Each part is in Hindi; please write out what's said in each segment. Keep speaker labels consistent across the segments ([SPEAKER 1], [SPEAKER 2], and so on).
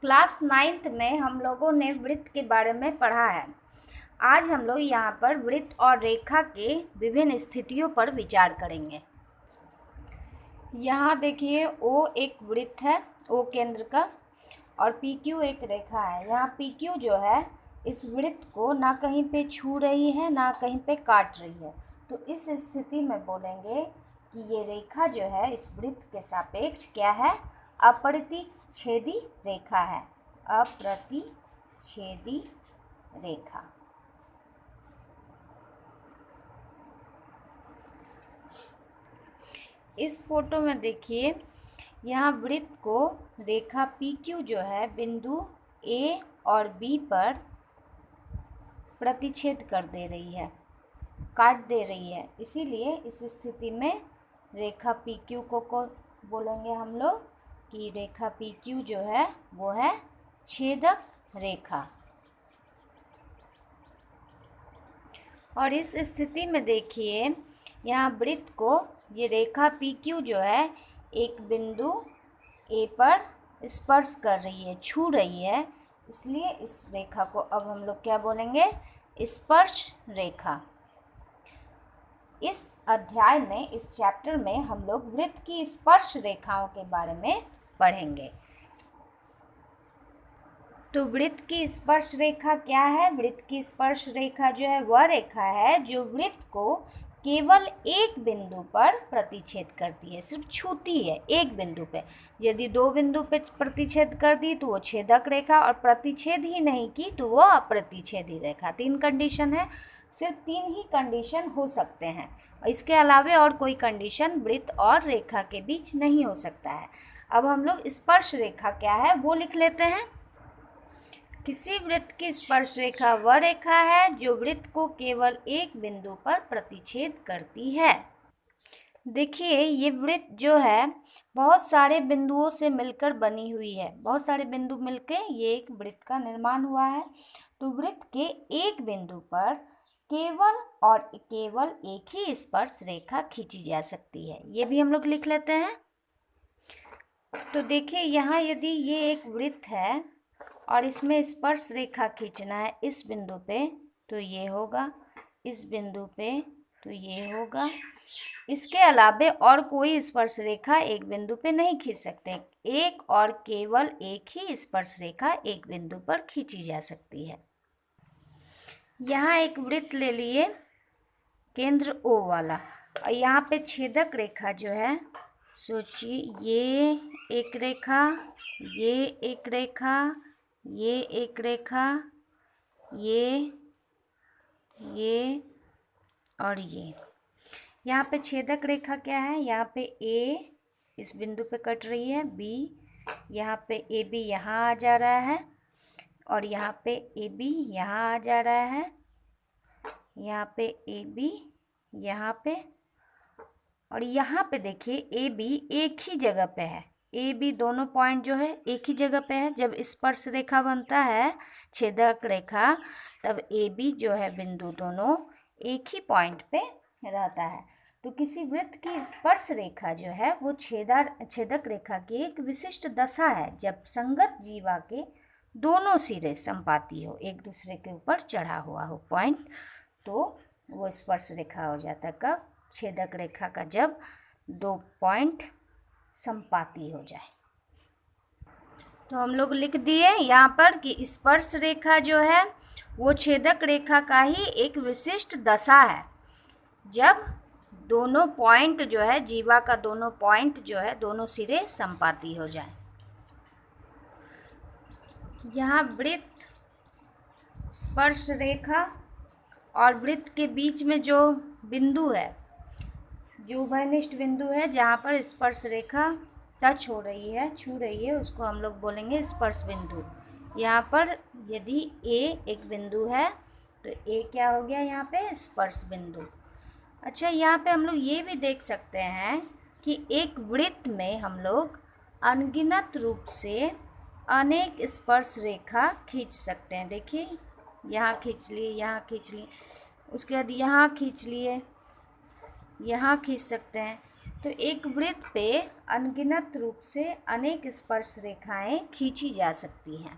[SPEAKER 1] क्लास 9th में हम लोगों ने वृत्त के बारे में पढ़ा है। आज हम लोग यहाँ पर वृत्त और रेखा के विभिन्न स्थितियों पर विचार करेंगे। यहाँ देखिए ओ एक वृत्त है, ओ केंद्र का, और पी क्यू एक रेखा है। यहाँ पी क्यू जो है इस वृत्त को ना कहीं पे छू रही है ना कहीं पे काट रही है। तो इस स्थिति में बोलेंगे कि ये रेखा जो है इस वृत्त के सापेक्ष क्या है? अप्रतिच्छेदी रेखा है। अप्रतिच्छेदी रेखा। इस फोटो में देखिए, यहाँ वृत्त को रेखा पी क्यू जो है बिंदु ए और बी पर प्रतिच्छेद कर दे रही है, काट दे रही है। इसीलिए इस स्थिति में रेखा पी क्यू को बोलेंगे हम लोग कि रेखा पी क्यू जो है वो है छेदक रेखा। और इस स्थिति में देखिए, यहाँ वृत्त को ये रेखा पी क्यू जो है एक बिंदु ए पर स्पर्श कर रही है, छू रही है। इसलिए इस रेखा को अब हम लोग क्या बोलेंगे? स्पर्श रेखा। इस अध्याय में, इस चैप्टर में हम लोग वृत्त की स्पर्श रेखाओं के बारे में पढ़ेंगे। तो वृत्त की स्पर्श रेखा क्या है? वृत्त की स्पर्श रेखा जो है वह रेखा है जो वृत्त को केवल एक बिंदु पर प्रतिच्छेद करती है, सिर्फ छूती है एक बिंदु पे। यदि दो बिंदु पे प्रतिच्छेद कर दी तो वो छेदक रेखा, और प्रतिच्छेद ही नहीं की तो वो अप्रतिच्छेदी रेखा। 3 कंडीशन है, सिर्फ 3 ही कंडीशन हो सकते हैं। इसके अलावे और कोई कंडीशन वृत्त और रेखा के बीच नहीं हो सकता है। अब हम लोग स्पर्श रेखा क्या है वो लिख लेते हैं। किसी वृत्त की स्पर्श रेखा वह रेखा है जो वृत्त को केवल एक बिंदु पर प्रतिच्छेद करती है। देखिए, ये वृत्त जो है बहुत सारे बिंदुओं से मिलकर बनी हुई है। बहुत सारे बिंदु मिलकर ये एक वृत्त का निर्माण हुआ है। तो वृत्त के एक बिंदु पर केवल और केवल एक ही स्पर्श रेखा खींची जा सकती है। ये भी हम लोग लिख लेते हैं। तो देखिए, यहाँ यदि ये एक वृत्त है और इसमें स्पर्श रेखा खींचना है इस बिंदु पे, तो ये होगा, इस बिंदु पे तो ये होगा। इसके अलावे और कोई स्पर्श रेखा एक बिंदु पे नहीं खींच सकते। एक और केवल एक ही स्पर्श रेखा एक बिंदु पर खींची जा सकती है। यहाँ एक वृत्त ले लिए, केंद्र O वाला, और यहाँ पे छेदक रेखा जो है, सोचिए ये एक रेखा, ये एक रेखा, ये एक रेखा, ये और ये। यहाँ पे छेदक रेखा क्या है? यहाँ पे A इस बिंदु पे कट रही है, B यहाँ पे AB यहाँ आ जा रहा है, और यहाँ पे AB यहाँ आ जा रहा है, यहाँ पे AB यहाँ पे, और यहाँ पे देखिए AB एक ही जगह पे है। ए बी दोनों पॉइंट जो है एक ही जगह पे है। जब स्पर्श रेखा बनता है, छेदक रेखा, तब ए बी जो है बिंदु दोनों एक ही पॉइंट पे रहता है। तो किसी वृत्त की स्पर्श रेखा जो है वो छेदक रेखा की एक विशिष्ट दशा है, जब संगत जीवा के दोनों सिरे संपाती हो, एक दूसरे के ऊपर चढ़ा हुआ हो पॉइंट, तो वो स्पर्श रेखा हो जाता है। कब? छेदक रेखा का जब 2 पॉइंट संपाती हो जाए। तो हम लोग लिख दिए यहाँ पर कि स्पर्श रेखा जो है वो छेदक रेखा का ही एक विशिष्ट दशा है, जब दोनों पॉइंट जो है, जीवा का दोनों पॉइंट जो है, दोनों सिरे संपाती हो जाए। यहाँ वृत्त, स्पर्श रेखा और वृत्त के बीच में जो बिंदु है, जो उभयनिष्ठ बिंदु है जहाँ पर स्पर्श रेखा टच हो रही है, छू रही है, उसको हम लोग बोलेंगे स्पर्श बिंदु। यहाँ पर यदि A एक बिंदु है तो A क्या हो गया? यहाँ पे स्पर्श बिंदु। अच्छा, यहाँ पे हम लोग ये भी देख सकते हैं कि एक वृत्त में हम लोग अनगिनत रूप से अनेक स्पर्श रेखा खींच सकते हैं। देखिए, यहाँ खींच लिए, यहाँ खींच लिए, उसके बाद यहाँ खींच लिए, यहाँ खींच सकते हैं। तो एक वृत्त पे अनगिनत रूप से अनेक स्पर्श रेखाएं खींची जा सकती हैं।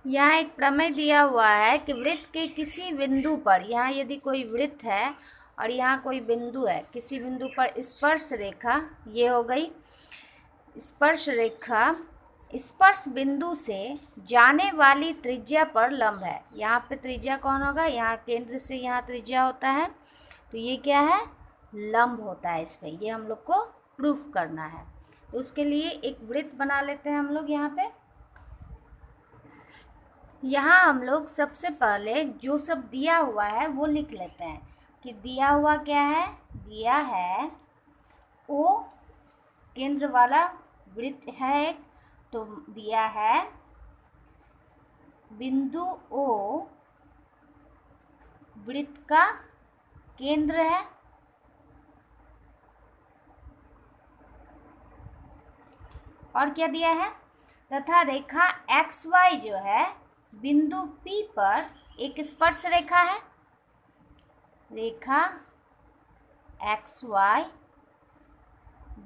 [SPEAKER 1] यहाँ एक प्रमेय दिया हुआ है कि वृत्त के किसी बिंदु पर, यहाँ यदि कोई वृत्त है और यहाँ कोई बिंदु है, किसी बिंदु पर स्पर्श रेखा, ये हो गई स्पर्श रेखा, स्पर्श बिंदु से जाने वाली त्रिज्या पर लंब है। यहाँ पे त्रिज्या कौन होगा, यहाँ केंद्र से यहाँ त्रिज्या होता है, तो ये क्या है, लंब होता है इस पे। ये हम लोग को प्रूफ करना है। तो उसके लिए एक वृत्त बना लेते हैं हम लोग। यहाँ हम लोग सबसे पहले जो सब दिया हुआ है वो लिख लेते हैं कि दिया हुआ क्या है, दिया है ओ केंद्र वाला वृत्त है एक, तो दिया है बिंदु ओ वृत्त का केंद्र है, और क्या दिया है, तथा रेखा XY जो है बिंदु P पर एक स्पर्श रेखा है। रेखा XY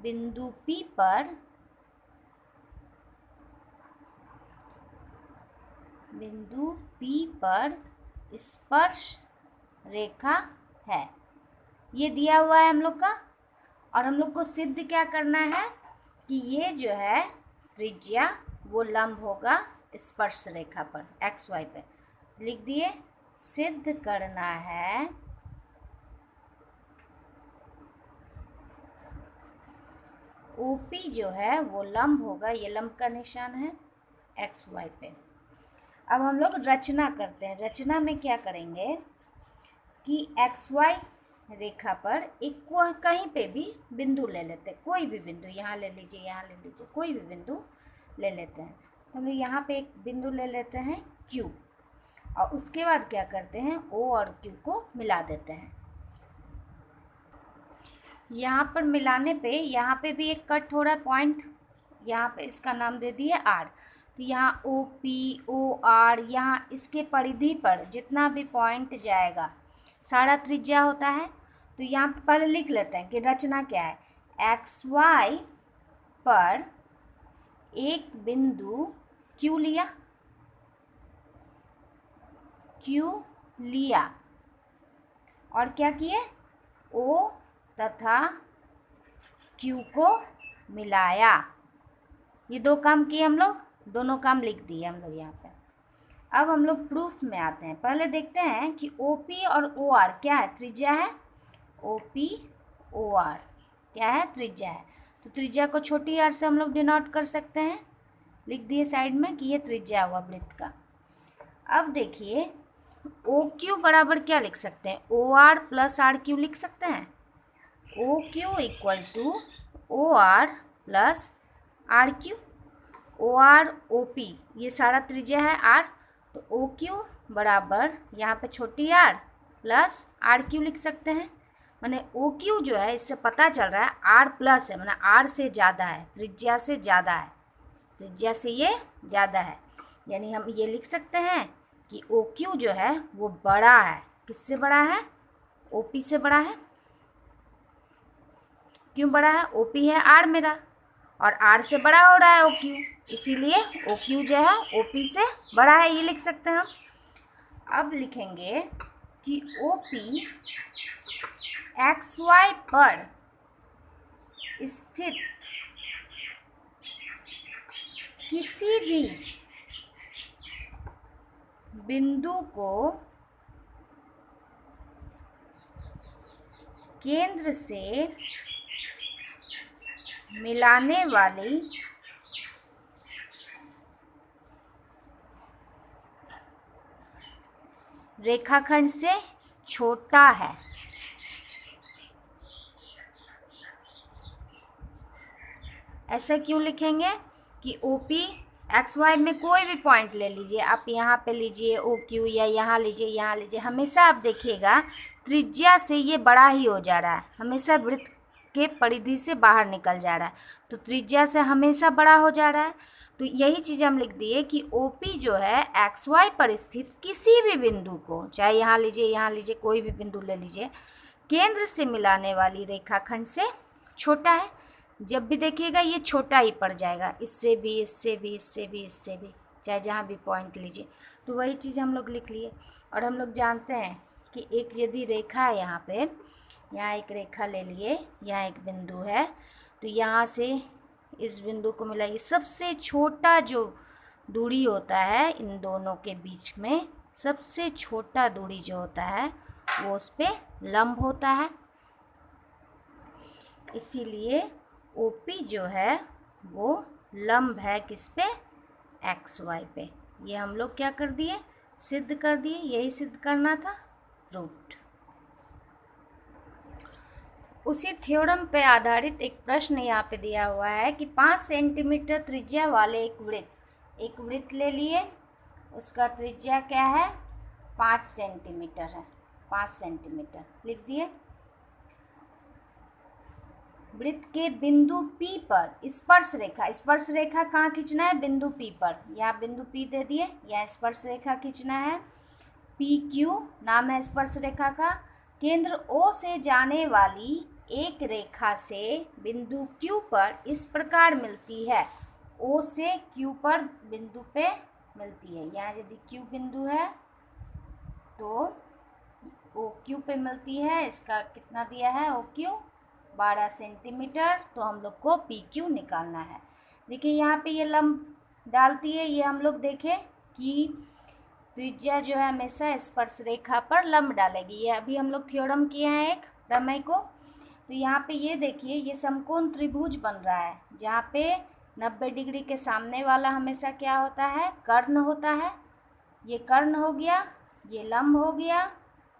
[SPEAKER 1] बिंदु P पर स्पर्श रेखा है। ये दिया हुआ है हम लोग का, और हम लोग को सिद्ध क्या करना है कि ये जो है त्रिज्या वो लंब होगा स्पर्श रेखा पर, XY पे। लिख दिए, सिद्ध करना है OP जो है वो लंब होगा, ये लंब का निशान है XY पे। अब हम लोग रचना करते हैं। रचना में क्या करेंगे कि XY रेखा पर एक कहीं पे भी बिंदु ले लेते हैं, कोई भी बिंदु, यहाँ ले लीजिए, यहाँ ले लीजिए, कोई भी बिंदु ले लेते हैं। हम लोग यहाँ पे एक बिंदु ले लेते हैं Q, और उसके बाद क्या करते हैं, O और Q को मिला देते हैं। यहाँ पर मिलाने पे यहाँ पे भी एक कट हो रहा है पॉइंट, यहाँ पे इसका नाम दे दिए R। तो यहाँ OP OR, यहाँ इसके परिधि पर जितना भी पॉइंट जाएगा सारा त्रिज्या होता है। तो यहाँ पे पहले लिख लेते हैं कि रचना क्या है। XY पर एक बिंदु Q लिया और क्या किए, O तथा Q को मिलाया। ये दो काम किए हम लोग, दोनों काम लिख दिए हम लोग यहाँ पे। अब हम लोग प्रूफ में आते हैं। पहले देखते हैं कि OP और OR क्या है, त्रिज्या है। OP OR क्या है, त्रिज्या है। तो त्रिज्या को छोटी r से हम लोग डिनोट कर सकते हैं। लिख दिए साइड में कि ये त्रिज्या हुआ वृत्त का। अब देखिए OQ बराबर क्या लिख सकते हैं, OR प्लस RQ लिख सकते हैं। OQ equal to OR plus RQ। OR OP ये सारा त्रिज्या है R, तो OQ बराबर यहाँ पे छोटी r प्लस RQ लिख सकते हैं। माने OQ जो है, इससे पता चल रहा है R प्लस है, माने R से ज़्यादा है, त्रिज्या से ज़्यादा है, त्रिज्या से ये ज़्यादा है। यानी हम ये लिख सकते हैं कि OQ जो है वो बड़ा है, किससे बड़ा है, OP से बड़ा है। क्यों बड़ा है, OP है R मेरा, और R से बड़ा हो रहा है OQ, इसीलिए OQ जो है OP से बड़ा है, ये लिख सकते हैं हम। अब लिखेंगे कि OP XY पर स्थित किसी भी बिंदु को केंद्र से मिलाने वाली रेखाखंड से छोटा है। ऐसा क्यों लिखेंगे कि OP XY में कोई भी पॉइंट ले लीजिए, आप यहाँ पे लीजिए OQ, या यहाँ लीजिए, हमेशा आप देखिएगा त्रिज्या से ये बड़ा ही हो जा रहा है, हमेशा वृत्त के परिधि से बाहर निकल जा रहा है, तो त्रिज्या से हमेशा बड़ा हो जा रहा है। तो यही चीज़ हम लिख दिए कि OP जो है XY पर स्थित किसी भी बिंदु को, चाहे यहाँ लीजिए कोई भी बिंदु ले लीजिए, केंद्र से मिलाने वाली रेखाखंड से छोटा है। जब भी देखिएगा ये छोटा ही पड़ जाएगा, इससे भी, इससे भी, इससे भी, इससे भी, चाहे जहाँ भी पॉइंट लीजिए। तो वही चीज़ हम लोग लिख लिए। और हम लोग जानते हैं कि एक यदि रेखा है यहाँ पे, यहाँ एक रेखा ले लिए, यहाँ एक बिंदु है, तो यहाँ से इस बिंदु को मिलाइए। सबसे छोटा जो दूरी होता है इन दोनों के बीच में, सबसे छोटा दूरी जो होता है वो उस पे लंब होता है। इसीलिए OP जो है वो लंब है किस पे, XY पे। ये हम लोग क्या कर दिए, सिद्ध कर दिए। यही सिद्ध करना था, रूट। उसी थ्योरम पे आधारित एक प्रश्न यहाँ पे दिया हुआ है कि 5 सेंटीमीटर त्रिज्या वाले एक वृत्त ले लिए, उसका त्रिज्या क्या है, 5 सेंटीमीटर है। 5 सेंटीमीटर लिख दिए। वृत्त के बिंदु P पर स्पर्श रेखा कहाँ खींचना है, बिंदु P पर। यहाँ बिंदु P दे दिए, यहाँ स्पर्श रेखा खींचना है। PQ नाम है स्पर्श रेखा का। केंद्र O से जाने वाली एक रेखा से बिंदु Q पर इस प्रकार मिलती है। O से Q पर बिंदु पे मिलती है। यहाँ यदि Q बिंदु है तो OQ पे मिलती है। इसका कितना दिया है, OQ 12 सेंटीमीटर। तो हम लोग को PQ निकालना है। देखिए यहाँ पे ये लंब डालती है, ये हम लोग देखें कि त्रिज्या जो है हमेशा स्पर्श रेखा पर लंब डालेगी। ये अभी हम लोग थ्योरम किए हैं एक प्रमेय को। तो यहाँ पे ये देखिए, ये समकोण त्रिभुज बन रहा है, जहाँ पे 90 डिग्री के सामने वाला हमेशा क्या होता है, कर्ण होता है। ये कर्ण हो गया, ये लंब हो गया,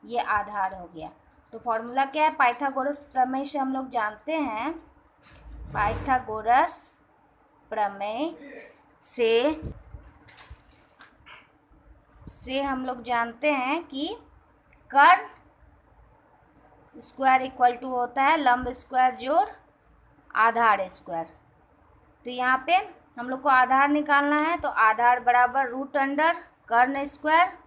[SPEAKER 1] ये आधार हो गया। तो फॉर्मूला क्या है, पाइथागोरस प्रमेय से हम लोग जानते हैं, पाइथागोरस प्रमेय से हम लोग जानते हैं कि कर्ण स्क्वायर इक्वल टू होता है लंब स्क्वायर जोड़ आधार स्क्वायर। तो यहाँ पे हम लोग को आधार निकालना है, तो आधार बराबर रूट अंडर कर्ण स्क्वायर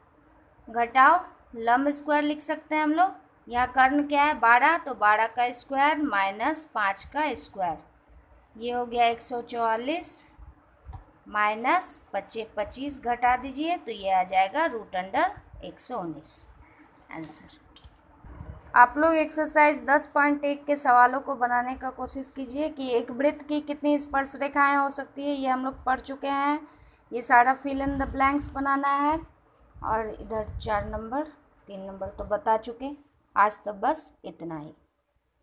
[SPEAKER 1] घटाओ लंब स्क्वायर लिख सकते हैं हम लोग। यहाँ कर्ण क्या है, 12, तो 12 का स्क्वायर माइनस 5 का स्क्वायर, ये हो गया 144 माइनस 25 घटा दीजिए, तो ये आ जाएगा रूट अंडर 119 आंसर। आप लोग एक्सरसाइज 10.1 के सवालों को बनाने का कोशिश कीजिए कि एक वृत्त की कितनी स्पर्श रेखाएं हो सकती है, ये हम लोग पढ़ चुके हैं। ये सारा फिल इन द ब्लैंक्स बनाना है। और इधर 4 नंबर 3 नंबर तो बता चुके। आज तो बस इतना ही।